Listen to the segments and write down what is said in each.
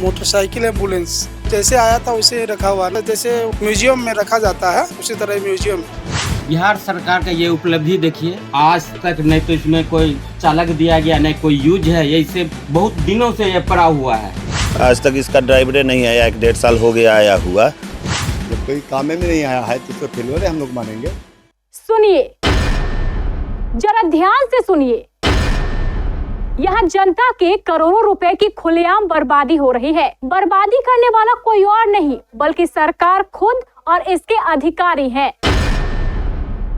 Motorcycle ambulance जैसे आया था उसे रखा हुआ है, जैसे म्यूजियम में रखा जाता है उसी तरह म्यूजियम। बिहार सरकार का ये उपलब्धि देखिए, आज तक नहीं तो इसमें कोई चालक दिया गया, नहीं कोई यूज है, ये इससे बहुत दिनों से ये पड़ा हुआ है। आज तक इसका ड्राइवर नहीं आया, 1-1.5 साल हो गया आया हुआ। जब कोई काम में नहीं आया है तो फेलियर हम लोग मानेंगे। सुनिए, जरा ध्यान से सुनिए, यहाँ जनता के करोड़ों रुपए की खुलेआम बर्बादी हो रही है। बर्बादी करने वाला कोई और नहीं बल्कि सरकार खुद और इसके अधिकारी हैं।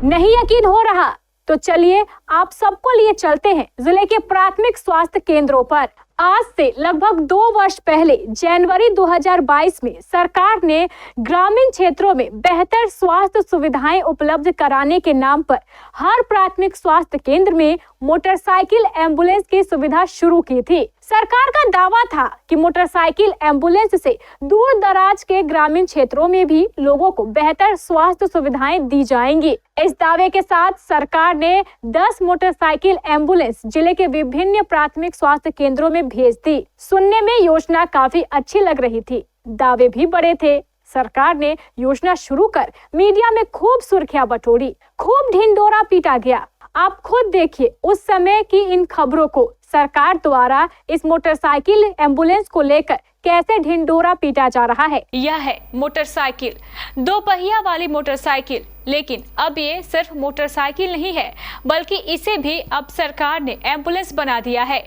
नहीं यकीन हो रहा तो चलिए आप सबको लिए चलते हैं जिले के प्राथमिक स्वास्थ्य केंद्रों पर। आज से लगभग 2 वर्ष पहले जनवरी 2022 में सरकार ने ग्रामीण क्षेत्रों में बेहतर स्वास्थ्य सुविधाएं उपलब्ध कराने के नाम पर हर प्राथमिक स्वास्थ्य केंद्र में मोटरसाइकिल एम्बुलेंस की सुविधा शुरू की थी। सरकार का दावा था कि मोटरसाइकिल एम्बुलेंस से दूर दराज के ग्रामीण क्षेत्रों में भी लोगों को बेहतर स्वास्थ्य सुविधाएं दी जाएंगी। इस दावे के साथ सरकार ने 10 मोटरसाइकिल एम्बुलेंस जिले के विभिन्न प्राथमिक स्वास्थ्य केंद्रों में भेज दी। सुनने में योजना काफी अच्छी लग रही थी, दावे भी बड़े थे। सरकार ने योजना शुरू कर मीडिया में खूब सुर्खियां बटोरी, खूब ढिंढोरा पीटा गया। आप खुद देखिए उस समय की इन खबरों को। सरकार द्वारा इस मोटरसाइकिल एम्बुलेंस को लेकर कैसे ढिंढोरा पीटा जा रहा है। यह है मोटरसाइकिल, 2 पहिया वाली मोटरसाइकिल। लेकिन अब ये सिर्फ मोटरसाइकिल नहीं है बल्कि इसे भी अब सरकार ने एम्बुलेंस बना दिया है।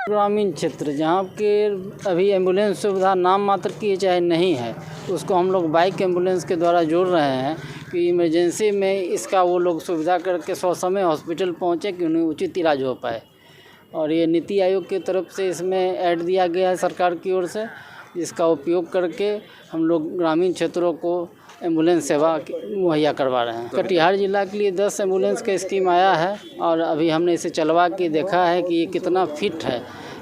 ग्रामीण क्षेत्र जहाँ के अभी एम्बुलेंस सुविधा नाम मात्र की चाहे नहीं है, उसको हम लोग बाइक एम्बुलेंस के द्वारा जोड़ रहे हैं कि इमरजेंसी में इसका वो लोग सुविधा करके ससमय हॉस्पिटल पहुँचे कि उन्हें उचित इलाज हो पाए। और ये नीति आयोग की तरफ से इसमें ऐड दिया गया है सरकार की ओर से, जिसका उपयोग करके हम लोग ग्रामीण क्षेत्रों को एम्बुलेंस सेवा मुहैया करवा रहे हैं। कटिहार जिला के लिए 10 एम्बुलेंस का स्कीम आया है और अभी हमने इसे चलवा के देखा है कि ये कितना फिट है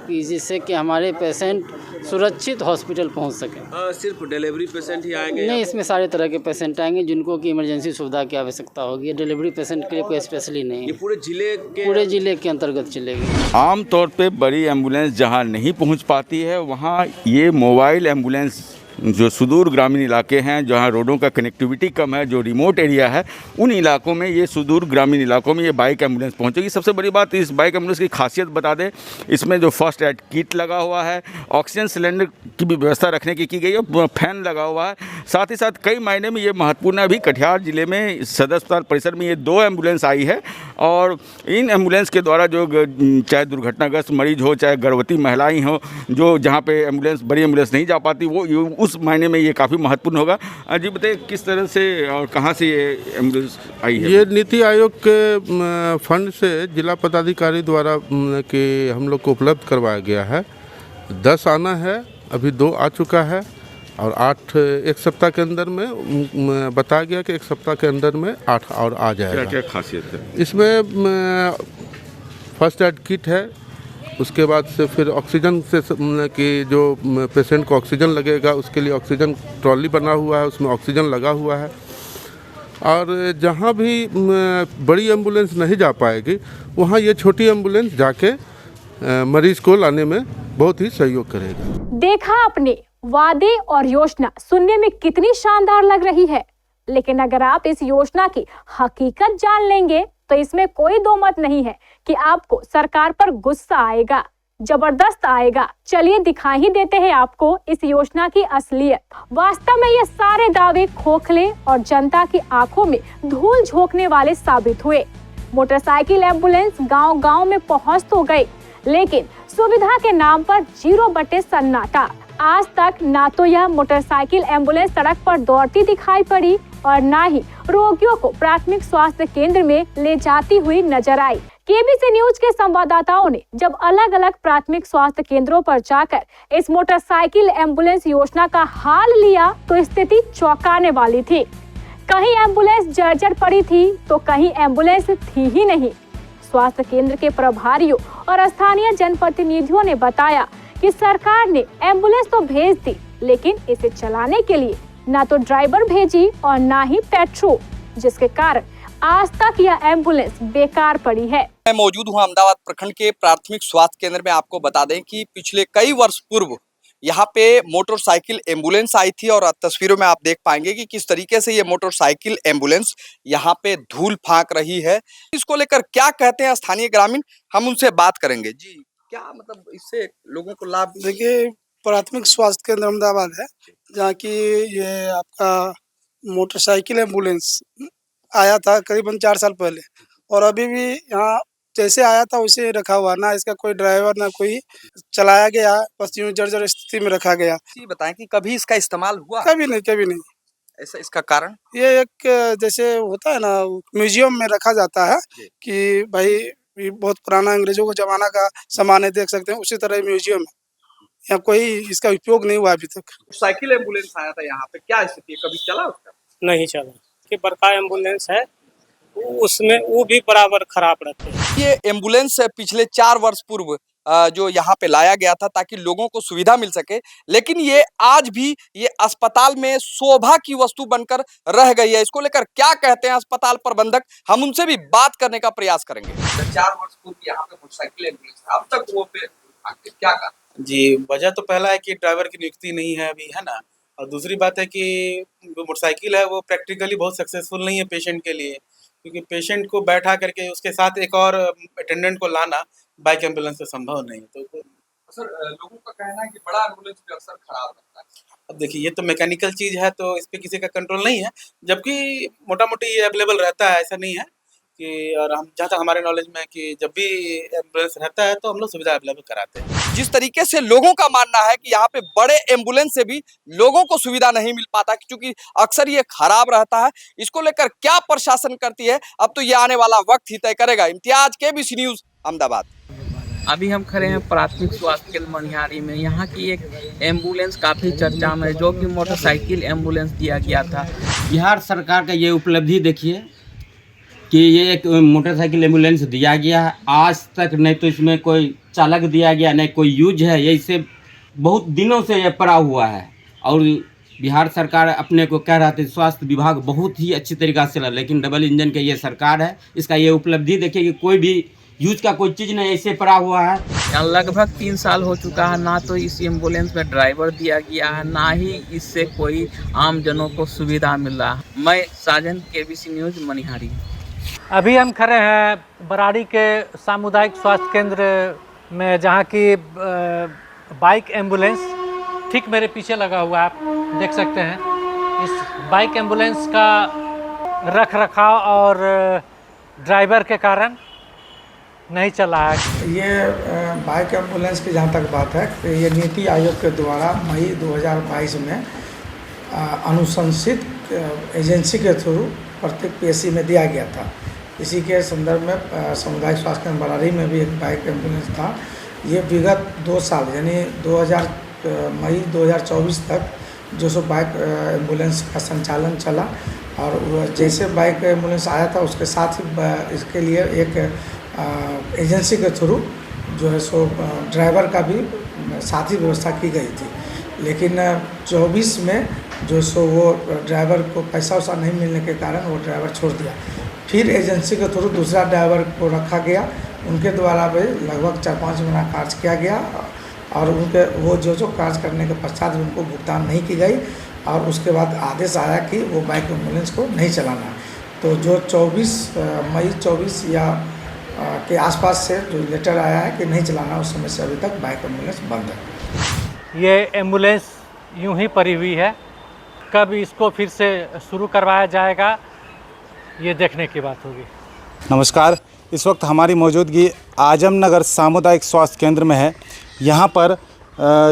कि जिससे कि हमारे पेशेंट सुरक्षित हॉस्पिटल पहुंच सकें। सिर्फ डिलीवरी पेशेंट ही आएंगे? नहीं, इसमें सारे तरह के पेशेंट आएंगे जिनको कि इमरजेंसी सुविधा की आवश्यकता होगी। डिलीवरी पेशेंट के लिए कोई स्पेशली नहीं। ये पूरे जिले के अंतर्गत चलेगी। आमतौर पे बड़ी एम्बुलेंस जहां नहीं पहुंच पाती है वहां ये मोबाइल एम्बुलेंस जो सुदूर ग्रामीण इलाके हैं, जहां रोडों का कनेक्टिविटी कम है, जो रिमोट एरिया है, उन इलाकों में ये सुदूर ग्रामीण इलाकों में ये बाइक एम्बुलेंस पहुंचेगी। सबसे बड़ी बात इस बाइक एम्बुलेंस की खासियत बता दें, इसमें जो फर्स्ट एड किट लगा हुआ है, ऑक्सीजन सिलेंडर की भी व्यवस्था रखने की गई है, फैन लगा हुआ है। साथ ही साथ कई मायने में ये महत्वपूर्ण है। अभी कटिहार जिले में सदर अस्पताल परिसर में ये 2 एम्बुलेंस आई है और इन एम्बुलेंस के द्वारा जो चाहे दुर्घटनाग्रस्त मरीज हो, चाहे गर्भवती महिलाएँ हों, जो जहाँ पे एम्बुलेंस बड़ी एम्बुलेंस नहीं जा पाती, वो उस मायने में ये काफ़ी महत्वपूर्ण होगा। जी बताइए किस तरह से और कहाँ से ये एम्बुलेंस आई है? ये नीति आयोग के फंड से जिला पदाधिकारी द्वारा कि हम लोग को उपलब्ध करवाया गया है। 10 आना है, अभी 2 आ चुका है और 8 एक सप्ताह के अंदर में बताया गया कि 1 सप्ताह के अंदर में 8 और आ जाएगा। क्या क्या खासियत है इसमें? फर्स्ट एड किट है, उसके बाद से फिर ऑक्सीजन से कि जो पेशेंट को ऑक्सीजन लगेगा उसके लिए ऑक्सीजन ट्रॉली बना हुआ है, उसमें ऑक्सीजन लगा हुआ है। और जहाँ भी बड़ी एम्बुलेंस नहीं जा पाएगी वहाँ ये छोटी एम्बुलेंस जाके मरीज को लाने में बहुत ही सहयोग करेगा। देखा आपने, वादे और योजना सुनने में कितनी शानदार लग रही है, लेकिन अगर आप इस योजना की हकीकत जान लेंगे तो इसमें कोई दो मत नहीं है कि आपको सरकार पर गुस्सा आएगा, जबरदस्त आएगा। चलिए दिखा ही देते हैं आपको इस योजना की असलियत। वास्तव में ये सारे दावे खोखले और जनता की आंखों में धूल झोंकने वाले साबित हुए। मोटरसाइकिल एम्बुलेंस गांव-गांव में पहुंच तो गई, लेकिन सुविधा के नाम पर 0 बटे सन्नाटा। आज तक ना तो यह मोटरसाइकिल एम्बुलेंस सड़क पर दौड़ती दिखाई पड़ी और ना ही रोगियों को प्राथमिक स्वास्थ्य केंद्र में ले जाती हुई नजर आई। केबीसी न्यूज के संवाददाताओं ने जब अलग अलग प्राथमिक स्वास्थ्य केंद्रों पर जाकर इस मोटरसाइकिल एम्बुलेंस योजना का हाल लिया तो स्थिति चौंकाने वाली थी। कहीं एम्बुलेंस जर्जर पड़ी थी तो कहीं एम्बुलेंस थी ही नहीं। स्वास्थ्य केंद्र के प्रभारियों और स्थानीय जनप्रतिनिधियों ने बताया कि सरकार ने एम्बुलेंस तो भेज दी, लेकिन इसे चलाने के लिए ना तो ड्राइवर भेजी और ना ही पेट्रोल, जिसके कारण आज तक यह एम्बुलेंस बेकार पड़ी है। मैं मौजूद हूं अहमदाबाद प्रखंड के प्राथमिक स्वास्थ्य केंद्र में। आपको बता दें कि पिछले कई वर्ष पूर्व यहाँ पे मोटरसाइकिल एम्बुलेंस आई थी और तस्वीरों में आप देख पाएंगे कि किस तरीके से ये मोटरसाइकिल एम्बुलेंस यहाँ पे धूल फांक रही है। इसको लेकर क्या कहते हैं स्थानीय ग्रामीण, हम उनसे बात करेंगे। जी, क्या मतलब इससे लोगों को लाभ? देखिए, प्राथमिक स्वास्थ्य केंद्र अहमदाबाद है, जहाँ की ये आपका मोटरसाइकिल एम्बुलेंस आया था करीबन 4 साल पहले, और अभी भी यहाँ जैसे आया था वैसे रखा हुआ, ना इसका कोई ड्राइवर ना कोई चलाया गया, बस यूं जर्जर स्थिति में रखा गया। जी बताएं कि कभी इसका इस्तेमाल हुआ? कभी नहीं। ऐसा इसका कारण? ये एक जैसे होता है ना, म्यूजियम में रखा जाता है कि भाई ये बहुत पुराना अंग्रेजों के जमाना का सामान है, देख सकते हैं, उसी तरह म्यूजियम है। यहाँ कोई इसका उपयोग नहीं हुआ अभी तक। साइकिल एम्बुलेंस आया था यहाँ पे, क्या स्थिति है, कभी चला उसका? नहीं चला। कि बड़का एम्बुलेंस है उसमें वो भी बराबर खराब रहते हैं। ये एम्बुलेंस पिछले 4 वर्ष पूर्व जो यहाँ पे लाया गया था ताकि लोगों को सुविधा मिल सके, लेकिन ये आज भी ये अस्पताल में शोभा की वस्तु बनकर रह गई है। इसको लेकर क्या कहते हैं अस्पताल प्रबंधक, हम उनसे भी बात करने का प्रयास करेंगे। 4 वर्ष पूर्व यहाँ पे मोटरसाइकिल एम्बुलेंस, अब तक वो पे क्या कहा? जी, वजह तो पहला है कि ड्राइवर की नियुक्ति नहीं है अभी, है ना, और दूसरी बात है कि जो मोटरसाइकिल है वो प्रैक्टिकली बहुत सक्सेसफुल नहीं है पेशेंट के लिए, क्योंकि पेशेंट को बैठा करके उसके साथ एक और अटेंडेंट को लाना बाइक एम्बुलेंस से संभव नहीं। तो सर, लोगों का कहना है कि बड़ा एम्बुलेंस भी अक्सर खराब रहता है। अब देखिए, ये तो मैकेनिकल चीज़ है, तो इस पे किसी का कंट्रोल नहीं है, जबकि मोटा मोटी ये अवेलेबल रहता है, ऐसा नहीं है कि, और हम जहाँ तक हमारे नॉलेज में है कि जब भी एम्बुलेंस रहता है तो हम लोग सुविधा अवेलेबल कराते हैं। जिस तरीके से लोगों का मानना है कि यहाँ पे बड़े एम्बुलेंस से भी लोगों को सुविधा नहीं मिल पाता क्योंकि अक्सर ये खराब रहता है। इसको लेकर क्या प्रशासन करती है, अब तो ये आने वाला वक्त ही तय करेगा। Imtiaz, KBC news, Ahmedabad. अभी हम खड़े हैं प्राथमिक स्वास्थ्य केंद्र मनिहारी में। यहाँ की एक एम्बुलेंस काफ़ी चर्चा में है, जो कि मोटरसाइकिल एम्बुलेंस दिया गया था। बिहार सरकार का ये उपलब्धि देखिए कि ये एक मोटरसाइकिल एम्बुलेंस दिया गया है। आज तक नहीं तो इसमें कोई चालक दिया गया, नहीं कोई यूज है, ये इससे बहुत दिनों से ये पड़ा हुआ है। और बिहार सरकार अपने को कह रहा था स्वास्थ्य विभाग बहुत ही अच्छी तरीक़ा से चला, लेकिन डबल इंजन का ये सरकार है, इसका ये उपलब्धि देखिए कि कोई भी यूज का कोई चीज़ नहीं ऐसे पड़ा हुआ है। यहाँ लगभग 3 साल हो चुका है, ना तो इस एम्बुलेंस में ड्राइवर दिया गया है, ना ही इससे कोई आम जनों को सुविधा मिल रहा है। मैं साजन, केबीसी न्यूज़, मनिहारी। अभी हम खड़े हैं बराड़ी के सामुदायिक स्वास्थ्य केंद्र में, जहाँ की बाइक एम्बुलेंस ठीक मेरे पीछे लगा हुआ है, आप देख सकते हैं। इस बाइक एम्बुलेंस का रख रखाव और ड्राइवर के कारण नहीं चला है। ये बाइक एम्बुलेंस की जहाँ तक बात है, ये नीति आयोग के द्वारा मई 2022 में अनुशंसित एजेंसी के थ्रू प्रत्येक पीएससी में दिया गया था। इसी के संदर्भ में सामुदायिक स्वास्थ्य केंद्र बराड़ी में भी एक बाइक एम्बुलेंस था। ये विगत 2 साल यानी मई 2024 तक जो सो बाइक एम्बुलेंस का संचालन चला, और जैसे बाइक एम्बुलेंस आया था उसके साथ ही इसके लिए एक एजेंसी के थ्रू जो है सो ड्राइवर का भी साथ ही व्यवस्था की गई थी। लेकिन 24 में जो सो वो ड्राइवर को पैसा वैसा नहीं मिलने के कारण वो ड्राइवर छोड़ दिया। फिर एजेंसी के थ्रू दूसरा ड्राइवर को रखा गया, उनके द्वारा भी लगभग 4-5 महीना कार्य किया गया, और उनके वो जो कार्य करने के पश्चात उनको भुगतान नहीं की गई, और उसके बाद आदेश आया कि वो बाइक एम्बुलेंस को नहीं चलाना। तो जो 24 मई 24 या के आसपास से जो लेटर आया है कि नहीं चलाना, उस समय से अभी तक बाइक एम्बुलेंस बंद है। ये एम्बुलेंस यूं ही पड़ी हुई है, कब इसको फिर से शुरू करवाया जाएगा ये देखने की बात होगी। नमस्कार, इस वक्त हमारी मौजूदगी आजमनगर सामुदायिक स्वास्थ्य केंद्र में है। यहाँ पर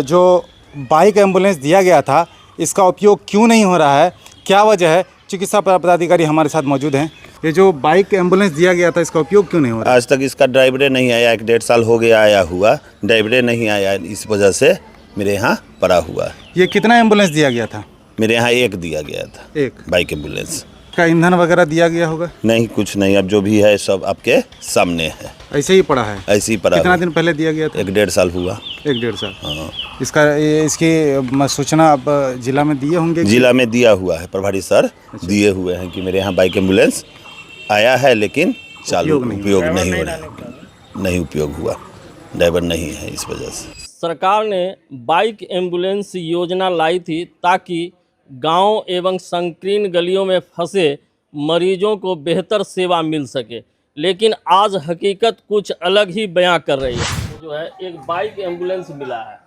जो बाइक एम्बुलेंस दिया गया था, इसका उपयोग क्यों नहीं हो रहा है, क्या वजह है, चिकित्सा पदाधिकारी हमारे साथ मौजूद हैं। ये जो बाइक एम्बुलेंस दिया गया था, इसका उपयोग क्यों नहीं हो रहा? आज तक इसका ड्राइवरे नहीं आया, 1-1.5 साल हो गया आया हुआ, ड्राइवरे नहीं आया, इस वजह से मेरे यहाँ पड़ा हुआ। ये कितना एम्बुलेंस दिया गया था? मेरे यहाँ एक दिया गया था, एक बाइक एम्बुलेंस। का ईंधन वगैरह दिया गया होगा? नहीं, कुछ नहीं, अब जो भी है सब आपके सामने है। ऐसे ही पड़ा है? ऐसे ही पड़ा। कितना दिन पहले दिया गया था? 1-1.5 साल हुआ। 1-1.5 साल। हाँ। इसकी सूचना अब जिला में दिए होंगे? जिला में दिया हुआ है, प्रभारी सर दिए हुए हैं कि मेरे यहाँ बाइक एम्बुलेंस आया है लेकिन चालू उपयोग नहीं हो रहा, नहीं उपयोग हुआ, ड्राइवर नहीं है इस वजह से। सरकार ने बाइक एम्बुलेंस योजना लाई थी ताकि गांव एवं संकीर्ण गलियों में फंसे मरीजों को बेहतर सेवा मिल सके, लेकिन आज हकीकत कुछ अलग ही बयां कर रही है। जो है एक बाइक एम्बुलेंस मिला है,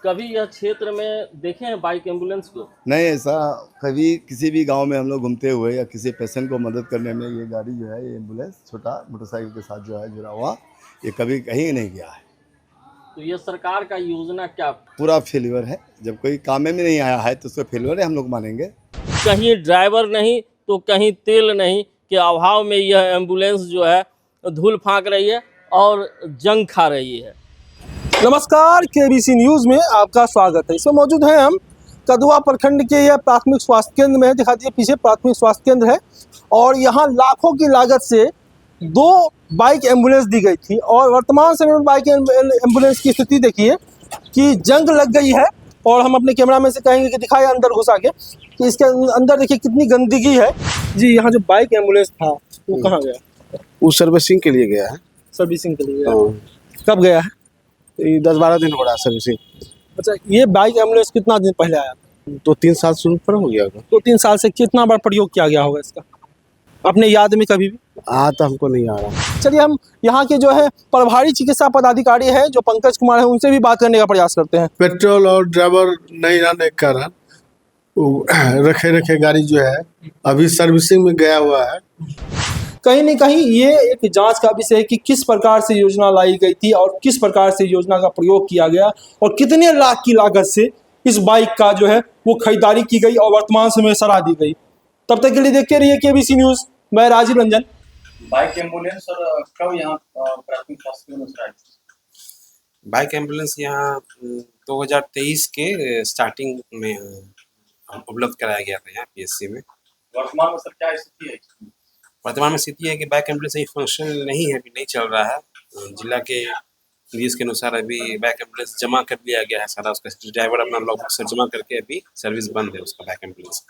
कभी यह क्षेत्र में देखे हैं बाइक एम्बुलेंस को? नहीं, ऐसा कभी किसी भी गांव में हम लोग घूमते हुए या किसी पेशेंट को मदद करने में ये गाड़ी जो है, ये एम्बुलेंस छोटा मोटरसाइकिल के साथ जो है जुड़ा हुआ, ये कभी कहीं नहीं गया है। तो ये सरकार का योजना क्या पूरा फेल्यूर है। जब कोई काम में नहीं आया है तो उसको फेल्यूर है हम लोग मानेंगे। कहीं ड्राइवर नहीं तो कहीं तेल नहीं के अभाव में यह एम्बुलेंस जो है धूल फांक रही है और जंग खा रही है। नमस्कार, केबीसी न्यूज़ में आपका स्वागत है। इसमें मौजूद हैं हम कदवा प्रखंड के यह प्राथमिक स्वास्थ्य केंद्र में। दिखा दिए पीछे प्राथमिक स्वास्थ्य केंद्र है और यहाँ लाखों की लागत से 2 बाइक एम्बुलेंस दी गई थी और वर्तमान समय में बाइक एम्बुलेंस की स्थिति देखिए कि जंग लग गई है। और हम अपने कैमरामैन से कहेंगे कि दिखाए अंदर घुसा के कि इसके अंदर देखिए कितनी गंदगी है। जी, यहाँ जो बाइक एम्बुलेंस था वो कहाँ गया? वो सर्विसिंग के लिए गया है। सर्विसिंग के लिए गया। कब गया है? 10-12 दिन हो रहा है सर्विसिंग। अच्छा, ये बाइक एम्बुलेंस कितना दिन पहले आया? तो 3 साल से ऊपर हो गया होगा। तो 3 साल से कितना बार प्रयोग किया गया होगा इसका अपने याद में कभी भी? तो हमको नहीं आ रहा। चलिए हम यहाँ के जो है प्रभारी चिकित्सा पदाधिकारी हैं जो पंकज कुमार हैं उनसे भी बात करने का प्रयास करते हैं। पेट्रोल और ड्राइवर नहीं रहने के कारण रखे गाड़ी जो है अभी सर्विसिंग में गया हुआ है। कहीं न कहीं ये एक जांच का विषय है कि किस प्रकार से योजना लाई गई थी और किस प्रकार से योजना का प्रयोग किया गया और कितने लाख की लागत से इस बाइक का जो है वो खरीदारी की गई और वर्तमान समय सराह दी गई। तब तक के लिए देखते रहिए केबीसी न्यूज़। मैं राजीव रंजन। बाइक एम्बुलेंस और कब यहाँ प्राथमिक स्वास्थ्य केंद्र में आई? बाइक एम्बुलेंस यहाँ 2023 के स्टार्टिंग में उपलब्ध कराया गया था यहाँ पीएससी में। वर्तमान में सर क्या स्थिति है? वर्तमान में स्थिति है कि बाइक एम्बुलेंस अभी फंक्शनल नहीं है, अभी नहीं चल रहा है। जिला के निर्देश के अनुसार अभी बाइक एम्बुलेंस जमा कर लिया गया है सारा, उसका ड्राइवर अपना लॉग से जमा करके अभी सर्विस बंद है उसका बाइक एम्बुलेंस।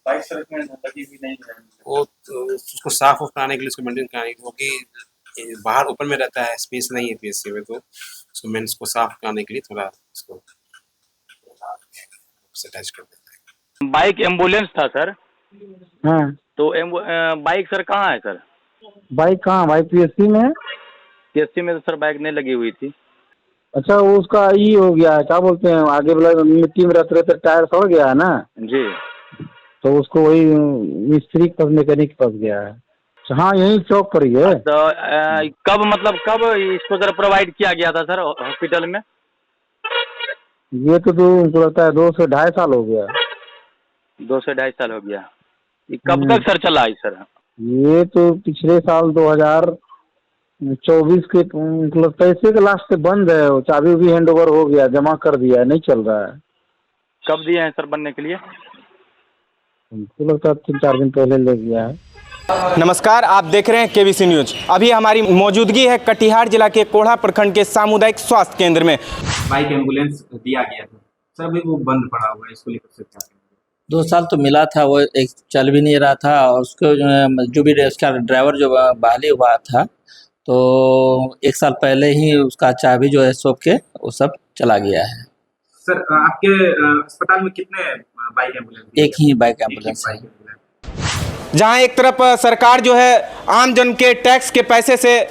बाइक सड़क में लगी भी नहीं है वो तो उसको साफ कराने के लिए, उसको मेंटेन कराने के लिए, क्योंकि बाहर ओपन में रहता है, स्पेस नहीं है पीएससी में, तो उसको मेन उसको साफ कराने के लिए थोड़ा उसको अटैच कर देता है। बाइक एम्बुलेंस था सर। हाँ, तो बाइक सर कहाँ है सर? बाइक कहाँ? बाइक पीएससी में है। पीएससी में तो सर बाइक नहीं लगी हुई थी। अच्छा, वो उसका ये हो गया है, क्या बोलते हैं, आगे वाला मिट्टी में रहते रहते टायर सड़ गया है ना जी, तो उसको वही मिस्त्री पर मैकेनिक फंस गया है। हाँ, यही चौक पर ही है। तो कब इसको सर प्रोवाइड किया गया था सर हॉस्पिटल में? ये तो उनको लगता है 2 से 2.5 साल हो गया। 2 से 2.5 साल हो गया। ये कब तक सर चला है सर? ये तो पिछले साल 2024 के पैसे के लास्ट से बंद है। वो चाबी भी हैंड ओवर हो गया, जमा कर दिया है, नहीं चल रहा है। कब दिए हैं सर बनने के लिए? हमको लगता है 3-4 दिन पहले ले गया है। नमस्कार, आप देख रहे हैं केबीसी न्यूज। अभी हमारी मौजूदगी है कटिहार जिला के कोढ़ा प्रखंड के सामुदायिक स्वास्थ्य केंद्र में। बाइक एम्बुलेंस दिया गया था सर, अभी वो बंद पड़ा हुआ है, इसको लेकर से क्या? 2 साल तो मिला था, वो एक चल भी नहीं रहा था और उसको जो भी उसका ड्राइवर जो बहाली हुआ था तो 1 साल पहले ही उसका चाबी जो है सौंप के वो सब चला गया है। सर आपके अस्पताल में कितने बाइक एम्बुलेंस? एक ही बाइक एम्बुलेंस है। जहां एक तरफ सरकार जो है आम जन के टैक्स के पैसे से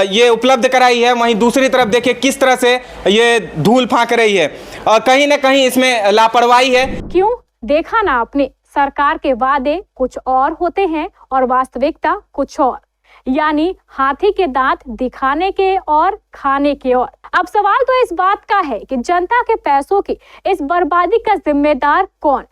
ये उपलब्ध कराई है, वहीं दूसरी तरफ देखिए किस तरह से ये धूल फांक रही है। कहीं ना कहीं इसमें लापरवाही है। क्यों? देखा ना आपने, सरकार के वादे कुछ और होते हैं और वास्तविकता कुछ और, यानी हाथी के दांत दिखाने के और खाने के और। अब सवाल तो इस बात का है कि जनता के पैसों की इस बर्बादी का जिम्मेदार कौन?